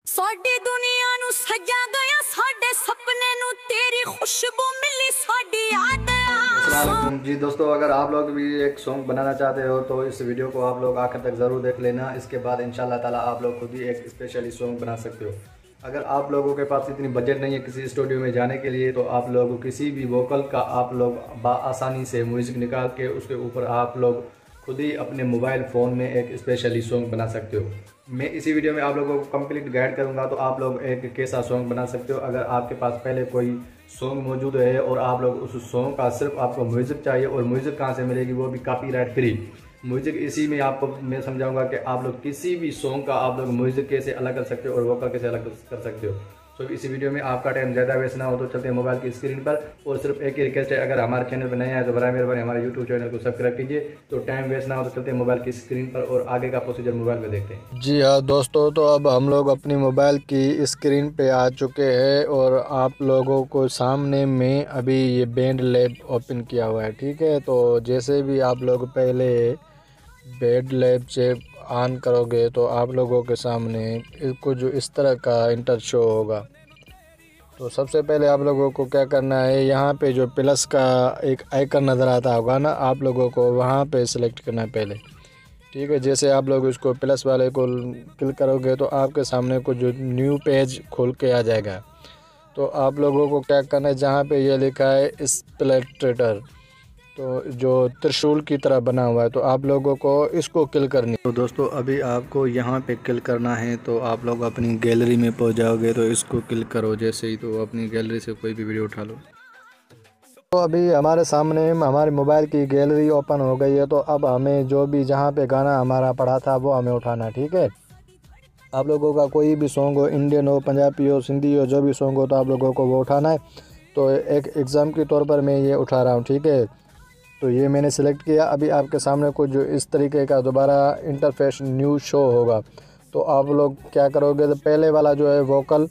साडी दुनिया नु सजा गया साडे सपने नु तेरी खुशबू मिली साडी याद। अस्सलाम वालेकुम जी दोस्तों, अगर आप लोग भी एक सॉन्ग बनाना चाहते हो तो इस वीडियो को आप लोग आखिर तक ज़रूर देख लेना। इसके बाद इंशाल्लाह ताला आप लोग खुद ही एक स्पेशली सॉन्ग बना सकते हो। अगर आप लोगों के पास इतनी बजट नहीं है किसी स्टूडियो में जाने के लिए तो आप लोग किसी भी वोकल का आप लोग आसानी से म्यूज़िक निकाल के उसके ऊपर आप लोग खुद ही अपने मोबाइल फ़ोन में एक स्पेशली सॉन्ग बना सकते हो। मैं इसी वीडियो में आप लोगों को कंप्लीट गाइड करूंगा तो आप लोग एक कैसा सॉन्ग बना सकते हो। अगर आपके पास पहले कोई सॉन्ग मौजूद है और आप लोग उस सॉन्ग का सिर्फ आपको म्यूज़िक चाहिए, और म्यूज़िक कहाँ से मिलेगी, वो भी कॉपीराइट फ्री म्यूज़िक। इसी में आपको मैं समझाऊंगा कि आप लोग किसी भी सॉन्ग का आप लोग म्यूज़िक कैसे अलग कर सकते हो और वोकल कैसे अलग कर सकते हो। तो इसी वीडियो में आपका टाइम ज़्यादा वेस्ट ना हो तो चलते हैं मोबाइल की स्क्रीन पर। और सिर्फ एक ही रिक्वेस्ट है, अगर हमारे चैनल पर नए हैं तो बराबर मेहरबानी हमारे यूट्यूब चैनल को सब्सक्राइब कीजिए। तो टाइम वेस्ट ना हो तो चलते हैं मोबाइल की स्क्रीन पर और आगे का प्रोसीजर मोबाइल में देखते हैं। जी हाँ दोस्तों, तो अब हम लोग अपनी मोबाइल की स्क्रीन पे आ चुके हैं और आप लोगों को सामने में अभी ये बैंड लैब ओपन किया हुआ है। ठीक है, तो जैसे भी आप लोग पहले बैंड लैब से ऑन करोगे तो आप लोगों के सामने कुछ इस तरह का इंटर शो होगा। तो सबसे पहले आप लोगों को क्या करना है, यहाँ पे जो प्लस का एक आइकन नज़र आता होगा ना, आप लोगों को वहाँ पे सिलेक्ट करना है पहले। ठीक है, जैसे आप लोग इसको प्लस वाले को क्लिक करोगे तो आपके सामने कुछ जो न्यू पेज खोल के आ जाएगा। तो आप लोगों को क्या करना है, जहाँ पे ये लिखा है स्प्लेटर, तो जो त्रिशूल की तरह बना हुआ है, तो आप लोगों को इसको क्लिक करनी। तो दोस्तों अभी आपको यहाँ पे क्लिक करना है, तो आप लोग अपनी गैलरी में पहुँच जाओगे। तो इसको क्लिक करो जैसे ही, तो अपनी गैलरी से कोई भी वीडियो उठा लो। तो अभी हमारे सामने हमारे मोबाइल की गैलरी ओपन हो गई है। तो अब हमें जो भी जहाँ पे गाना हमारा पड़ा था वो हमें उठाना है। ठीक है, आप लोगों का कोई भी सॉन्ग हो, इंडियन हो, पंजाबी हो, सिंधी हो, जो भी सॉन्ग हो, तो आप लोगों को वो उठाना है। तो एक एग्ज़ाम के तौर पर मैं ये उठा रहा हूँ। ठीक है, तो ये मैंने सेलेक्ट किया। अभी आपके सामने कुछ जो इस तरीके का दोबारा इंटरफेस न्यू शो होगा। तो आप लोग क्या करोगे, तो पहले वाला जो है वोकल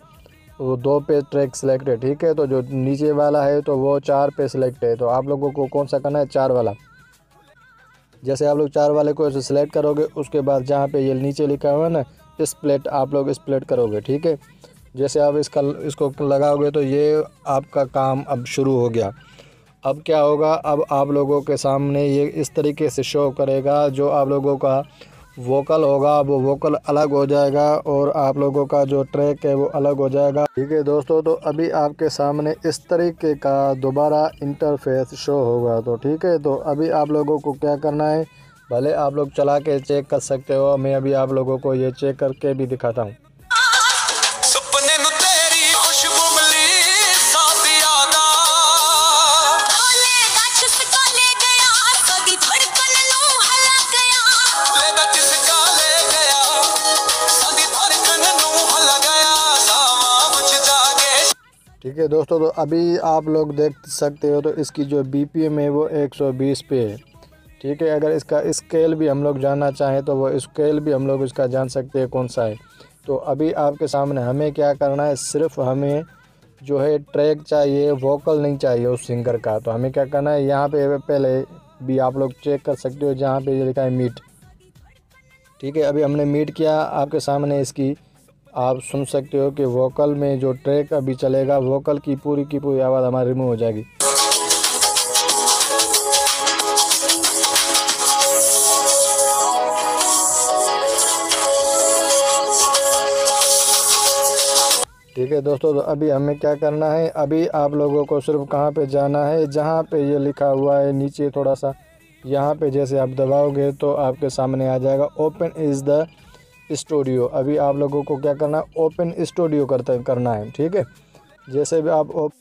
वो 2 पे ट्रैक सेलेक्ट है। ठीक है, तो जो नीचे वाला है तो वो 4 पे सेलेक्ट है। तो आप लोगों को कौन सा करना है, 4 वाला। जैसे आप लोग 4 वाले को सेलेक्ट करोगे, उसके बाद जहाँ पे ये नीचे लिखा हुआ है ना स्प्लिट, आप लोग स्प्लिट करोगे। ठीक है, जैसे आप इसको लगाओगे तो ये आपका काम अब शुरू हो गया। अब क्या होगा, अब आप लोगों के सामने ये इस तरीके से शो करेगा। जो आप लोगों का वोकल होगा वो वोकल अलग हो जाएगा और आप लोगों का जो ट्रैक है वो अलग हो जाएगा। ठीक है दोस्तों, तो अभी आपके सामने इस तरीके का दोबारा इंटरफेस शो होगा। तो ठीक है, तो अभी आप लोगों को क्या करना है, भले आप लोग चला के चेक कर सकते हो, मैं अभी आप लोगों को ये चेक करके भी दिखाता हूँ। ठीक है दोस्तों, तो अभी आप लोग देख सकते हो तो इसकी जो BPM है वो 120 पे है। ठीक है, अगर इसका स्केल भी हम लोग जानना चाहें तो वो स्केल भी हम लोग इसका जान सकते हैं कौन सा है। तो अभी आपके सामने हमें क्या करना है, सिर्फ हमें जो है ट्रैक चाहिए, वोकल नहीं चाहिए उस सिंगर का। तो हमें क्या करना है, यहाँ पे पहले भी आप लोग चेक कर सकते हो जहाँ पे ये लिखा है मीट। ठीक है, अभी हमने मीट किया, आपके सामने इसकी आप सुन सकते हो कि वोकल में जो ट्रैक अभी चलेगा, वोकल की पूरी आवाज़ हमारी रिमूव हो जाएगी। ठीक है दोस्तों, तो अभी हमें क्या करना है, अभी आप लोगों को सिर्फ कहाँ पे जाना है, जहाँ पे ये लिखा हुआ है नीचे थोड़ा सा, यहाँ पे जैसे आप दबाओगे तो आपके सामने आ जाएगा ओपन इज़ द स्टूडियो। अभी आप लोगों को क्या करना है, ओपन स्टूडियो करना है। ठीक है, जैसे भी आप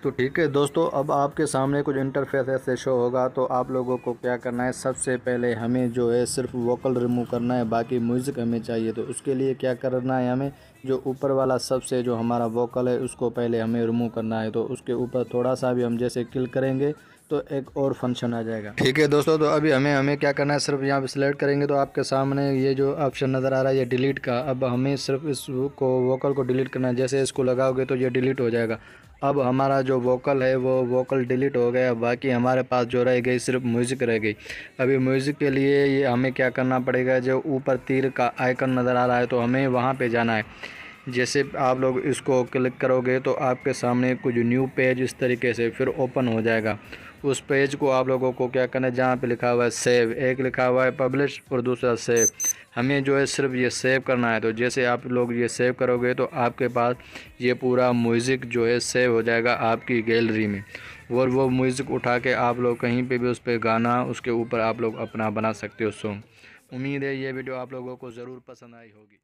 तो ठीक है दोस्तों, अब आपके सामने कुछ इंटरफेस ऐसे शो होगा। तो आप लोगों को क्या करना है, सबसे पहले हमें जो है सिर्फ वोकल रिमूव करना है, बाकी म्यूज़िक हमें चाहिए। तो उसके लिए क्या करना है, हमें जो ऊपर वाला सबसे जो हमारा वोकल है उसको पहले हमें रिमूव करना है। तो उसके ऊपर थोड़ा सा भी हम जैसे क्लिक करेंगे तो एक और फंक्शन आ जाएगा। ठीक है दोस्तों, तो अभी हमें क्या करना है, सिर्फ यहाँ पे सिलेक्ट करेंगे तो आपके सामने ये जो ऑप्शन नज़र आ रहा है ये डिलीट का। अब हमें सिर्फ इसको वोकल को डिलीट करना है। जैसे इसको लगाओगे तो ये डिलीट हो जाएगा। अब हमारा जो वोकल है वो वोकल डिलीट हो गया, बाकी हमारे पास जो रह गई सिर्फ म्यूज़िक रह गई। अभी म्यूज़िक के लिए ये हमें क्या करना पड़ेगा, जो ऊपर तीर का आइकन नज़र आ रहा है तो हमें वहाँ पे जाना है। जैसे आप लोग इसको क्लिक करोगे तो आपके सामने कुछ न्यू पेज इस तरीके से फिर ओपन हो जाएगा। उस पेज को आप लोगों को क्या करना है, जहाँ पे लिखा हुआ है सेव, एक लिखा हुआ है पब्लिश और दूसरा सेव, हमें जो है सिर्फ ये सेव करना है। तो जैसे आप लोग ये सेव करोगे तो आपके पास ये पूरा म्यूज़िक जो है सेव हो जाएगा आपकी गैलरी में, और वो म्यूज़िक उठा के आप लोग कहीं पे भी उस पर गाना उसके ऊपर आप लोग अपना बना सकते हो सॉन्ग। उम्मीद है ये वीडियो आप लोगों को ज़रूर पसंद आई होगी।